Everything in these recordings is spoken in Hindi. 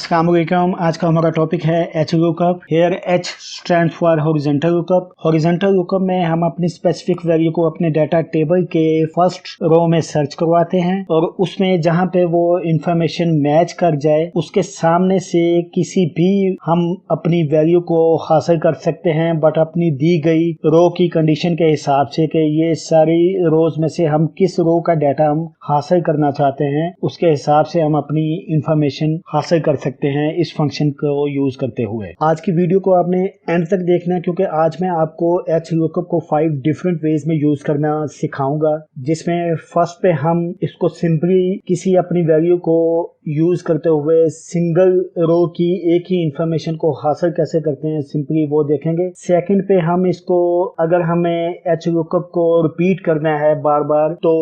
अस्सलाम वालेकुम। आज का हमारा टॉपिक है H lookup. Here H stand for horizontal lookup. Horizontal lookup में हम अपनी स्पेसिफिक वैल्यू को अपने डाटा टेबल के फर्स्ट रो में सर्च करवाते हैं और उसमें जहां पे वो इंफॉर्मेशन मैच कर जाए उसके सामने से किसी भी हम अपनी वैल्यू को हासिल कर सकते हैं, बट अपनी दी गई रो की कंडीशन के हिसाब से कि ये सारी रोज में से हम किस रो का डाटा हम हासिल करना चाहते हैं उसके हिसाब से हम अपनी इंफॉर्मेशन हासिल कर सकते हैं इस फंक्शन को यूज करते हुए। आज की वीडियो को आपने एंड तक देखना है क्योंकि आज मैं आपको एच लुकअप को 5 डिफरेंट वेज में यूज करना सिखाऊंगा, जिसमें फर्स्ट पे हम इसको सिंपली किसी अपनी वैल्यू को यूज करते हुए सिंगल रो की एक ही इंफॉर्मेशन को हासिल कैसे करते हैं सिंपली वो देखेंगे। सेकंड पे हम इसको अगर हमें एच लुकअप को रिपीट करना है बार बार तो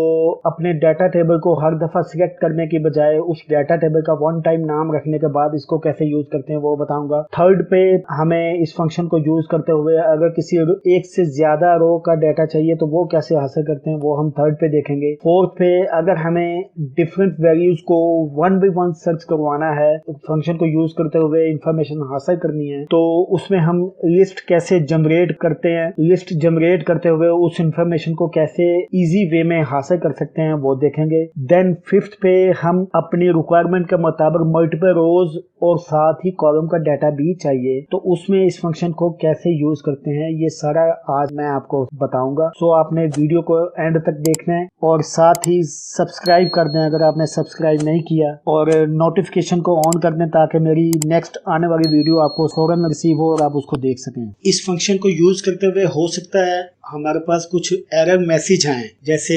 अपने डाटा टेबल को हर दफा सिलेक्ट करने की बजाय उस डाटा टेबल का वन टाइम नाम रखने के बाद इसको कैसे यूज करते हैं वो बताऊंगा। थर्ड पे हमें इस फंक्शन को यूज करते हुए अगर किसी एक से ज्यादा रो का डाटा चाहिए तो वो कैसे हासिल करते हैं वो हम थर्ड पे देखेंगे। फोर्थ पे अगर हमें डिफरेंट वैल्यूज को वन बाय वन सर्च करवाना है, फंक्शन को यूज करते हुए इंफॉर्मेशन हासिल करनी है तो उसमें हम लिस्ट कैसे जनरेट करते हैं, लिस्ट जनरेट करते हुए उस इंफॉर्मेशन को कैसे इजी वे में हासिल कर सकते हैं वो देखेंगे। देन फिफ्थ पे हम अपनी रिक्वायरमेंट के मुताबिक मल्टीपल रोज और साथ ही कॉलम का डाटा भी चाहिए तो उसमें इस फंक्शन को कैसे यूज करते हैं ये सारा आज मैं आपको बताऊंगा। सो आपने वीडियो को एंड तक देखना है और साथ ही सब्सक्राइब कर दें अगर आपने सब्सक्राइब नहीं किया और नोटिफिकेशन को ऑन कर दें ताकि मेरी नेक्स्ट आने वाली वीडियो आपको फौरन रिसीव हो और आप उसको देख सकें। इस फंक्शन को यूज करते हुए हो सकता है हमारे पास कुछ एरर मैसेज आए, जैसे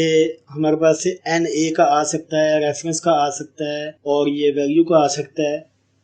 हमारे पास NA का आ सकता है, रेफरेंस का आ सकता है और ये वैल्यू का आ सकता है।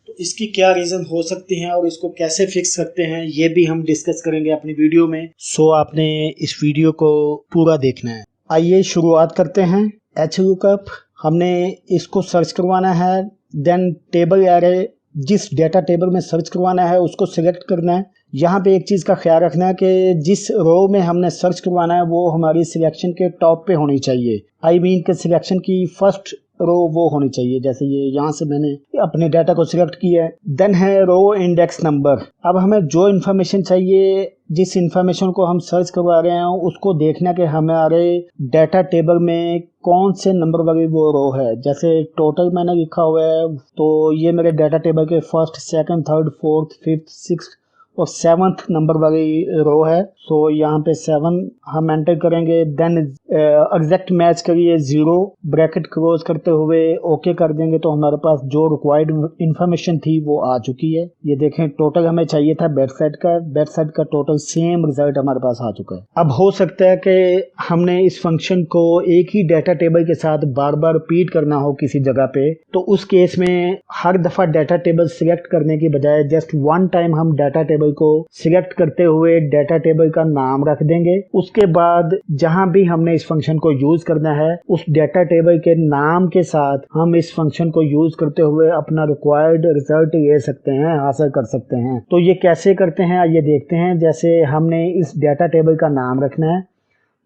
तो इसकी क्या रीजन हो सकती हैं और इसको कैसे फिक्स करते हैं ये भी हम डिस्कस करेंगे अपनी वीडियो में। सो आपने इस वीडियो को पूरा देखना है। आइए शुरुआत करते हैं। एच लुकअप हमने इसको सर्च करवाना है, देन टेबल एरे जिस डेटा टेबल में सर्च करवाना है उसको सिलेक्ट करना है। यहाँ पे एक चीज़ का ख्याल रखना है कि जिस रो में हमने सर्च करवाना है वो हमारी सिलेक्शन के टॉप पे होनी चाहिए। आई मीन के सिलेक्शन की फर्स्ट रो वो होनी चाहिए। जैसे ये यहाँ से मैंने अपने डाटा को सिलेक्ट किया है। देन है रो इंडेक्स नंबर। अब हमें जो इन्फॉर्मेशन चाहिए, जिस इन्फॉर्मेशन को हम सर्च करवा रहे हैं उसको देखना कि हमारे डाटा टेबल में कौन से नंबर वाली वो रो है। जैसे टोटल मैंने लिखा हुआ है तो ये मेरे डाटा टेबल के first, second, third, fourth, fifth, sixth और 7th नंबर वाली रो है। सो यहाँ पे 7 हम एंटर करेंगे। देन एग्जैक्ट मैच करिए 0 ब्रैकेट क्लोज करते हुए ओके कर देंगे तो हमारे पास जो रिक्वायर्ड इंफॉर्मेशन थी वो आ चुकी है। ये देखें टोटल हमें चाहिए था बैक साइड का टोटल सेम रिजल्ट हमारे पास आ चुका है। अब हो सकता है कि हमने इस फंक्शन को एक ही डाटा टेबल के साथ बार बार रिपीट करना हो किसी जगह पे, तो उस केस में हर दफा डाटा टेबल सिलेक्ट करने की बजाय जस्ट वन टाइम हम डाटा टेबल को सिलेक्ट करते हुए डाटा टेबल का नाम रख देंगे। उसके बाद जहां भी हमने इस फंक्शन को यूज करना है उस डाटा टेबल के नाम के साथ हम इस फंक्शन को यूज करते हुए अपना रिक्वायर्ड रिजल्ट ले सकते हैं, हासिल कर सकते हैं। तो ये कैसे करते हैं आइए देखते हैं। जैसे हमने इस डाटा टेबल का नाम रखना है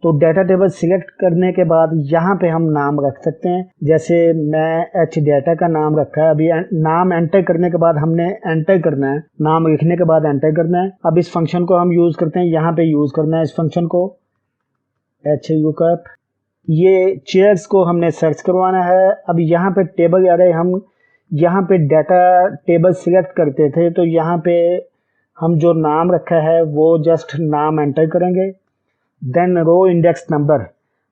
तो डाटा टेबल सिलेक्ट करने के बाद यहाँ पे हम नाम रख सकते हैं। जैसे मैं एच डाटा का नाम रखा है। अभी नाम एंटर करने के बाद हमने एंटर करना है, नाम लिखने के बाद एंटर करना है। अब इस फंक्शन को हम यूज करते हैं, यहाँ पे यूज करना है इस फंक्शन को एच लुकअप। ये चेयर्स को हमने सर्च करवाना है। अब यहाँ पे टेबल आ रहे, हम यहाँ पे डाटा टेबल सिलेक्ट करते थे तो यहाँ पे हम जो नाम रखा है वो जस्ट नाम एंटर करेंगे। Then row index number.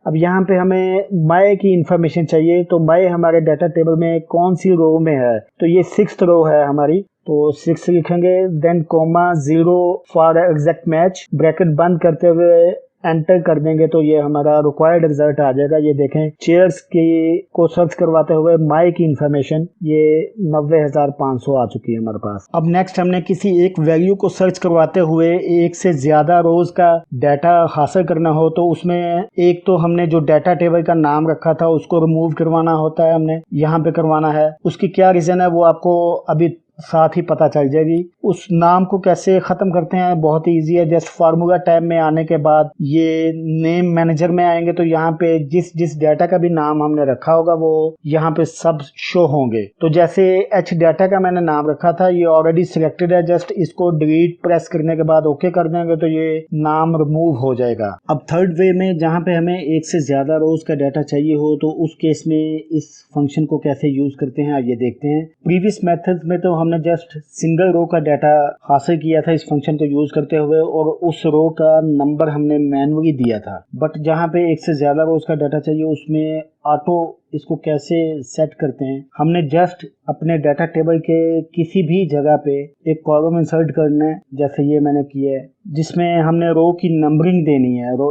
अब यहाँ पे हमें मई की इंफॉर्मेशन चाहिए तो मई हमारे डाटा टेबल में कौन सी रो में है, तो ये 6th रो है हमारी तो 6 लिखेंगे। Then comma 0 for exact match, bracket बंद करते हुए एंटर कर देंगे तो ये हमारा रिक्वायर्ड रिजल्ट आ जाएगा। ये देखें चेयर्स की को सर्च करवाते हुए मई की इंफॉर्मेशन ये 90,500 आ चुकी है हमारे पास। अब नेक्स्ट हमने किसी एक वैल्यू को सर्च करवाते हुए एक से ज्यादा रोज का डाटा हासिल करना हो तो उसमें एक तो हमने जो डाटा टेबल का नाम रखा था उसको रिमूव करवाना होता है, हमने यहाँ पे करवाना है। उसकी क्या रीजन है वो आपको अभी साथ ही पता चल जाएगी। उस नाम को कैसे ख़त्म करते हैं, बहुत ही ईजी है। जस्ट फार्मूला टैब में आने के बाद ये नेम मैनेजर में आएंगे तो यहाँ पे जिस जिस डाटा का भी नाम हमने रखा होगा वो यहाँ पे सब शो होंगे। तो जैसे एच डाटा का मैंने नाम रखा था, ये ऑलरेडी सिलेक्टेड है। जस्ट इसको डिलीट प्रेस करने के बाद ओके कर देंगे तो ये नाम रिमूव हो जाएगा। अब थर्ड वे में जहाँ पे हमें एक से ज़्यादा रोज का डाटा चाहिए हो तो उस केस में इस फंक्शन को कैसे यूज़ करते हैं आइए देखते हैं। प्रीवियस मेथड्स में तो हमने जस्ट सिंगल रो का डाटा हासिल किया था इस फंक्शन को यूज करते हुए, और उस रो का नंबर हमने मैनुअली दिया था। बट जहाँ पे एक से ज्यादा रोज का डाटा चाहिए उसमें ऑटो इसको कैसे सेट करते हैं, हमने जस्ट अपने डाटा टेबल के किसी भी जगह पे एक कॉलम इंसर्ट करना है, जैसे ये मैंने किया है, जिसमें हमने रो की नंबरिंग देनी है। रो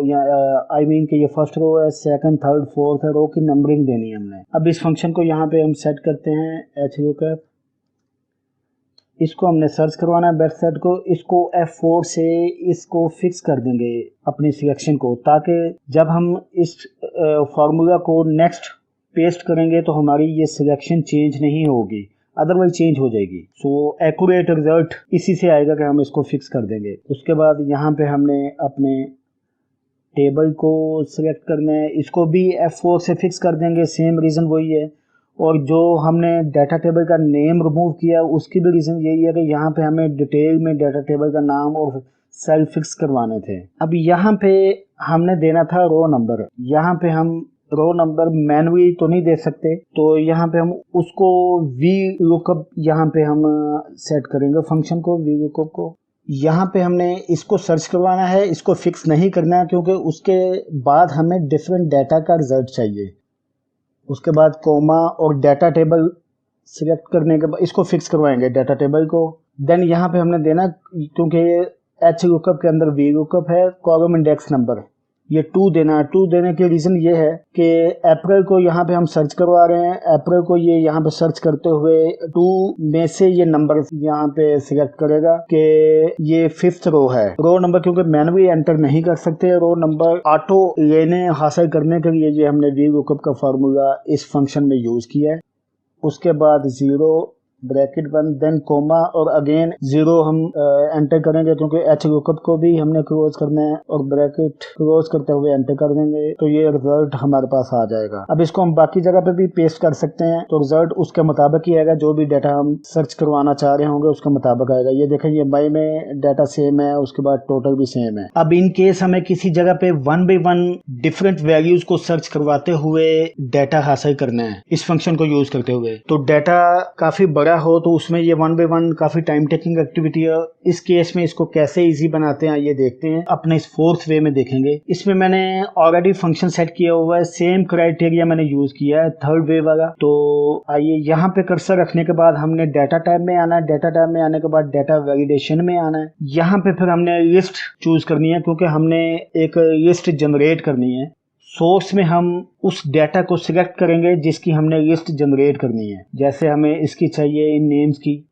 आई मीन कि ये फर्स्ट रो है, सेकंड, थर्ड, फोर्थ है, रो की नंबरिंग देनी है हमने। अब इस फंक्शन को यहाँ पे हम सेट करते हैं hLOOKUP। इसको हमने सर्च करवाना है बेस्ट सेट को, इसको F4 से इसको फिक्स कर देंगे अपनी सिलेक्शन को, ताकि जब हम इस फार्मूला को नेक्स्ट पेस्ट करेंगे तो हमारी ये सिलेक्शन चेंज नहीं होगी, अदरवाइज चेंज हो जाएगी। सो एक्यूरेट रिजल्ट इसी से आएगा कि हम इसको फिक्स कर देंगे। उसके बाद यहाँ पे हमने अपने टेबल को सिलेक्ट करना है, इसको भी F4 से फिक्स कर देंगे, सेम रीज़न वही है। और जो हमने डाटा टेबल का नेम रिमूव किया उसकी भी रीज़न यही है कि यहाँ पे हमें डिटेल में डाटा टेबल का नाम और सेल फिक्स करवाने थे। अब यहाँ पे हमने देना था रो नंबर, यहाँ पे हम रो नंबर मैनुअली तो नहीं दे सकते, तो यहाँ पे हम उसको VLOOKUP यहाँ पे हम सेट करेंगे फंक्शन को, VLOOKUP को। यहाँ पे हमने इसको सर्च करवाना है, इसको फिक्स नहीं करना है क्योंकि उसके बाद हमें डिफरेंट डाटा का रिजल्ट चाहिए। उसके बाद कोमा और डाटा टेबल सिलेक्ट करने के बाद इसको फिक्स करवाएंगे डाटा टेबल को। देन यहाँ पे हमने देना, क्योंकि ये hLOOKUP के अंदर VLOOKUP है, कॉलम इंडेक्स नंबर, ये 2 देना है। 2 देने के रीज़न ये है कि अप्रैल को यहाँ पे हम सर्च करवा रहे हैं, अप्रैल को ये यहाँ पे सर्च करते हुए 2 में से ये नंबर यहाँ पे सिलेक्ट करेगा कि ये 5th रो है। रो नंबर क्योंकि मैनुअली एंटर नहीं कर सकते, रो नंबर ऑटो लेने हासिल करने के लिए ये हमने VLOOKUP का फार्मूला इस फंक्शन में यूज़ किया है। उसके बाद 0 ब्रैकेट 1 देन कोमा और अगेन 0 हम एंटर करेंगे क्योंकि hLOOKUP को भी हमने क्लोज करना है, और ब्रैकेट क्लोज करते हुए एंटर कर देंगे तो ये रिजल्ट हमारे पास आ जाएगा। अब इसको हम बाकी जगह पे भी पेस्ट कर सकते हैं तो रिजल्ट उसके मुताबिक ही आएगा, जो भी डाटा हम सर्च करवाना चाह रहे होंगे उसके मुताबिक आएगा। ये देखें ये बाई में डाटा सेम है, उसके बाद टोटल भी सेम है। अब इन केस हमें किसी जगह पे 1 by 1 डिफरेंट वैल्यूज को सर्च करवाते हुए डाटा हासिल करना है इस फंक्शन को यूज करते हुए, तो डाटा काफी बड़ा हो तो उसमें ये 1 by 1 काफी टाइम टेकिंग एक्टिविटी है। इस केस में इसको कैसे इजी बनाते हैं ये देखते हैं, अपने इस 4th वे में देखेंगे। इसमें मैंने ऑलरेडी फंक्शन सेट किया हुआ है, सेम क्राइटेरिया मैंने यूज किया है 3rd वे वाला। तो आइए यहाँ पे कर्सर रखने के बाद हमने डाटा टैब में आना है, डाटा टैब में आने के बाद डाटा वैलिडेशन में आना है। यहाँ पे फिर हमने लिस्ट चूज करनी है क्योंकि हमने एक लिस्ट जनरेट करनी है। सोर्स में हम उस डाटा को सिलेक्ट करेंगे जिसकी हमने लिस्ट जनरेट करनी है, जैसे हमें इसकी चाहिए इन नेम्स की,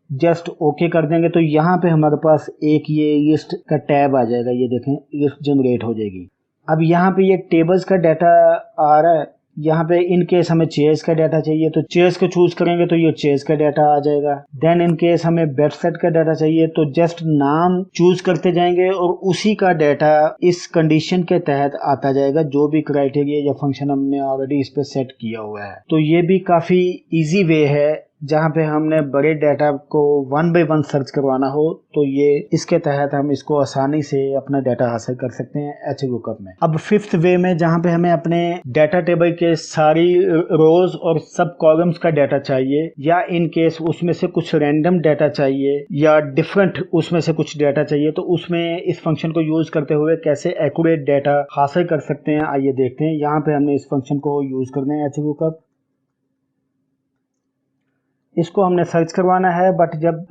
जस्ट ओके कर देंगे तो यहाँ पे हमारे पास एक ये लिस्ट का टैब आ जाएगा, ये देखें लिस्ट जनरेट हो जाएगी। अब यहाँ पे ये टेबल्स का डाटा आ रहा है, यहाँ पे इन केस हमें चेयर्स का डाटा चाहिए तो चेयर्स को चूज करेंगे तो ये चेयर्स का डाटा आ जाएगा। देन इन केस हमें बेड सेट का डाटा चाहिए तो जस्ट नाम चूज करते जाएंगे और उसी का डाटा इस कंडीशन के तहत आता जाएगा, जो भी क्राइटेरिया या फंक्शन हमने ऑलरेडी इस पे सेट किया हुआ है। तो ये भी काफी इजी वे है जहाँ पे हमने बड़े डाटा को 1 by 1 सर्च करवाना हो तो ये इसके तहत हम इसको आसानी से अपना डाटा हासिल कर सकते हैं hLOOKUP में। अब 5th वे में जहाँ पे हमें अपने डाटा टेबल के सारी रोज और सब कॉलम्स का डाटा चाहिए, या इन केस उसमें से कुछ रैंडम डाटा चाहिए या डिफरेंट उसमें से कुछ डाटा चाहिए, तो उसमें इस फंक्शन को यूज करते हुए कैसे एक्यूरेट डाटा हासिल कर सकते हैं आइए देखते हैं। यहाँ पे हमने इस फंक्शन को यूज करना है hLOOKUP। इसको हमने सर्च करवाना है, बट जब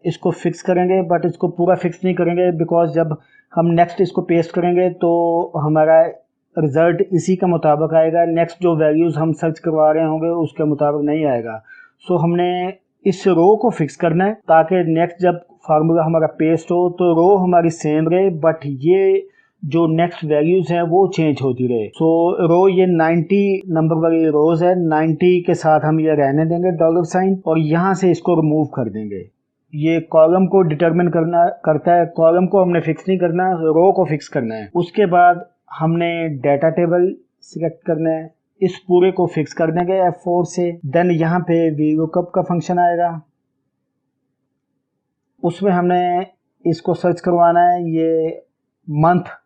इसको फिक्स करेंगे, बट इसको पूरा फिक्स नहीं करेंगे बिकॉज जब हम नेक्स्ट इसको पेस्ट करेंगे तो हमारा रिजल्ट इसी का मुताबिक आएगा, नेक्स्ट जो वैल्यूज़ हम सर्च करवा रहे होंगे उसके मुताबिक नहीं आएगा। सो हमने इस रो को फिक्स करना है ताकि नेक्स्ट जब फार्मूला हमारा पेस्ट हो तो रो हमारी सेम रहे, बट ये जो नेक्स्ट वैल्यूज हैं वो चेंज होती रहे। सो रो ये 90 नंबर वाली रोज है, 90 के साथ हम ये रहने देंगे डॉलर साइन और यहाँ से इसको रिमूव कर देंगे। ये कॉलम को डिटरमिन करता है, कॉलम को हमने फिक्स नहीं करना, रो को फिक्स करना है। उसके बाद हमने डाटा टेबल सिलेक्ट करना है, इस पूरे को फिक्स कर देंगे F4 से। देन यहाँ पे VLOOKUP का फंक्शन आएगा, उसमें हमने इसको सर्च करवाना है, ये मंथ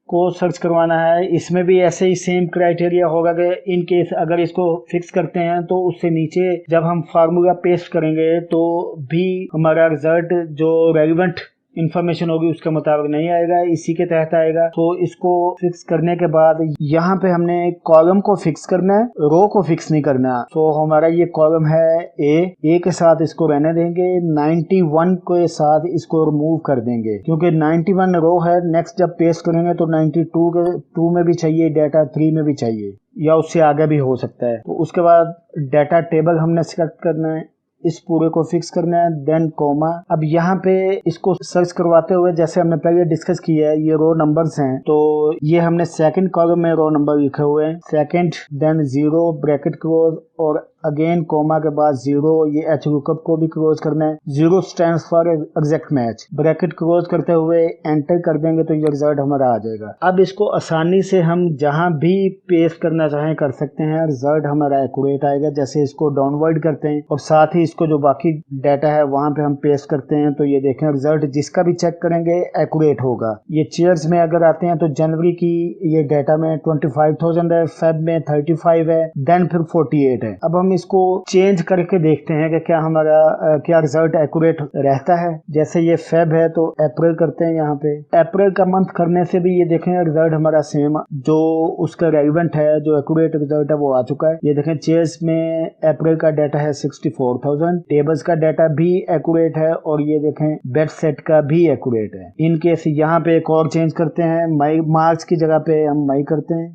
को सर्च करवाना है। इसमें भी ऐसे ही सेम क्राइटेरिया होगा कि इन केस अगर इसको फिक्स करते हैं तो उससे नीचे जब हम फार्मूला पेस्ट करेंगे तो भी हमारा रिजल्ट जो रेलिवेंट इंफॉर्मेशन होगी उसके मुताबिक नहीं आएगा, इसी के तहत आएगा। तो इसको फिक्स करने के बाद यहाँ पे हमने कॉलम को फिक्स करना है, रो को फिक्स नहीं करना। तो हमारा ये कॉलम है ए के साथ इसको रहने देंगे, 91 के साथ इसको रिमूव कर देंगे क्योंकि 91 रो है। नेक्स्ट जब पेस्ट करेंगे तो 92 के 2 में भी चाहिए डाटा, 3 में भी चाहिए या उससे आगे भी हो सकता है। तो उसके बाद डाटा टेबल हमने सिलेक्ट करना है, इस पूरे को फिक्स करना है, देन कोमा। अब यहाँ पे इसको सर्च करवाते हुए जैसे हमने पहले डिस्कस किया है, ये रो नंबर्स हैं तो ये हमने सेकंड कॉलम में रो नंबर लिखे हुए हैं, सेकंड देन 0 ब्रैकेट क्लोज और अगेन कोमा के बाद 0। ये HLOOKUP को भी क्लोज करना है, 0 stands for exact match. Bracket close करते हुए एंटर कर देंगे तो ये रिजल्ट हमारा आ जाएगा। अब इसको आसानी से हम जहां भी पेस्ट करना चाहें कर सकते हैं, रिजल्ट हमारा एक्यूरेट आएगा। जैसे इसको डाउनवर्ड करते हैं और साथ ही इसको जो बाकी डाटा है वहां पे हम पेस्ट करते हैं तो ये देखें रिजल्ट जिसका भी चेक करेंगे एक्यूरेट होगा। ये चेयर्स में अगर आते हैं तो जनवरी की ये डाटा में 25,000 है, फेब में 35 है, देन फिर 48 है। अब हम इसको चेंज करके देखते हैं कि क्या हमारा क्या रिजल्ट एक्यूरेट रहता है। जैसे ये फेब है तो अप्रैल करते हैं, यहाँ पे अप्रैल का मंथ करने से भी ये देखें रिजल्ट हमारा सेम जो उसका रेलिवेंट है, जो एक्यूरेट रिजल्ट है वो आ चुका है। ये देखें चेयर्स में अप्रैल का डाटा है 64,000, टेबल्स का डाटा भी एक्यूरेट है और ये देखें बेड सेट का भी एक्यूरेट है। इन केस यहाँ पे एक और चेंज करते हैं, मई मार्च की जगह पे हम मई करते हैं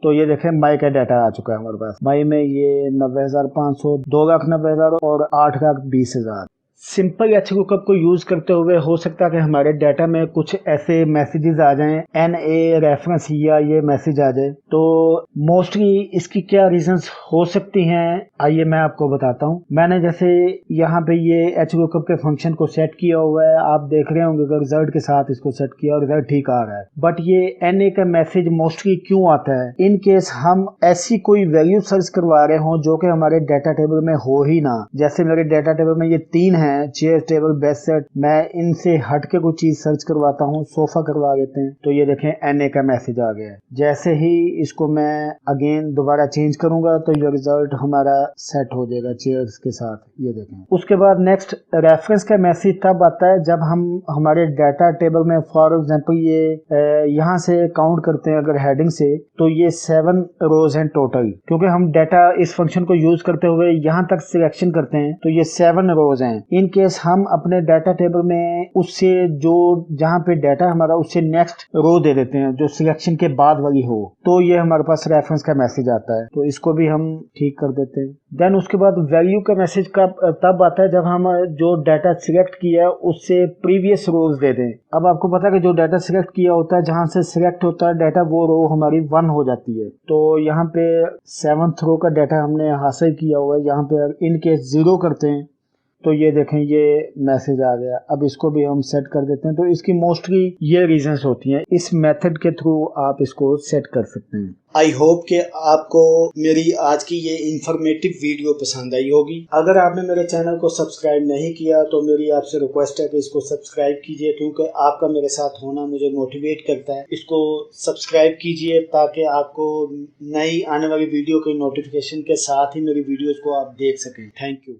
तो ये देखें मई का डाटा आ चुका है हमारे पास। मई में ये 90,500, 2,90,000 और 8,20,000। सिंपल HLOOKUP को यूज करते हुए हो सकता है कि हमारे डाटा में कुछ ऐसे मैसेजेस आ जाएं, NA रेफरेंस या ये मैसेज आ जाए। तो मोस्टली इसकी क्या रीजंस हो सकती हैं, आइए मैं आपको बताता हूं। मैंने जैसे यहाँ पे ये HLOOKUP के फंक्शन को सेट किया हुआ है, आप देख रहे होंगे कि रिजल्ट के साथ इसको सेट किया और रिजल्ट ठीक आ रहा है। बट ये NA का मैसेज मोस्टली क्यों आता है? इन केस हम ऐसी कोई वैल्यू सर्च करवा रहे हो जो कि हमारे डाटा टेबल में हो ही ना। जैसे मेरे डाटा टेबल में ये 3 है, चेयर टेबल बेड सेट, मैं इनसे हट के कोई चीज सर्च करवाता हूँ, सोफा करवा देते हैं तो ये देखें NA का मैसेज आ गया है। जैसे ही इसको मैं अगेन दोबारा चेंज करूंगा तो ये रिजल्ट हमारा सेट हो जाएगा चेयर्स के साथ, ये देखें। उसके बाद नेक्स्ट रेफरेंस का मैसेज तब आता है जब हम हमारे डाटा टेबल में फॉर एग्जांपल ये यहाँ से काउंट करते हैं अगर हेडिंग से तो ये 7 रोज हैं टोटल। क्योंकि हम डाटा इस फंक्शन को यूज करते हुए यहाँ तक सिलेक्शन करते हैं तो ये 7 रोज हैं। इन केस हम अपने डाटा टेबल में उससे जो जहाँ पे डाटा हमारा उससे नेक्स्ट रो दे देते हैं जो सिलेक्शन के बाद वाली हो तो ये हमारे पास रेफरेंस का मैसेज आता है, तो इसको भी हम ठीक कर देते हैं। देन उसके बाद वैल्यू का मैसेज का तब आता है जब हम जो डाटा सिलेक्ट किया है उससे प्रीवियस रोज दे दें। अब आपको पता है कि जो डाटा सिलेक्ट किया होता है जहाँ से सिलेक्ट होता है डाटा वो रो हमारी 1 हो जाती है। तो यहाँ पे 7th रो का डाटा हमने हासिल किया हुआ है, यहाँ पे इन केस 0 करते हैं तो ये देखें ये मैसेज आ गया। अब इसको भी हम सेट कर देते हैं। तो इसकी मोस्टली ये रीजंस होती हैं, इस मेथड के थ्रू आप इसको सेट कर सकते हैं। आई होप कि आपको मेरी आज की ये इंफॉर्मेटिव वीडियो पसंद आई होगी। अगर आपने मेरे चैनल को सब्सक्राइब नहीं किया तो मेरी आपसे रिक्वेस्ट है कि इसको सब्सक्राइब कीजिए क्योंकि आपका मेरे साथ होना मुझे मोटिवेट करता है। इसको सब्सक्राइब कीजिए ताकि आपको नई आने वाली वीडियो के नोटिफिकेशन के साथ ही मेरी वीडियोस को आप देख सकें। Thank you.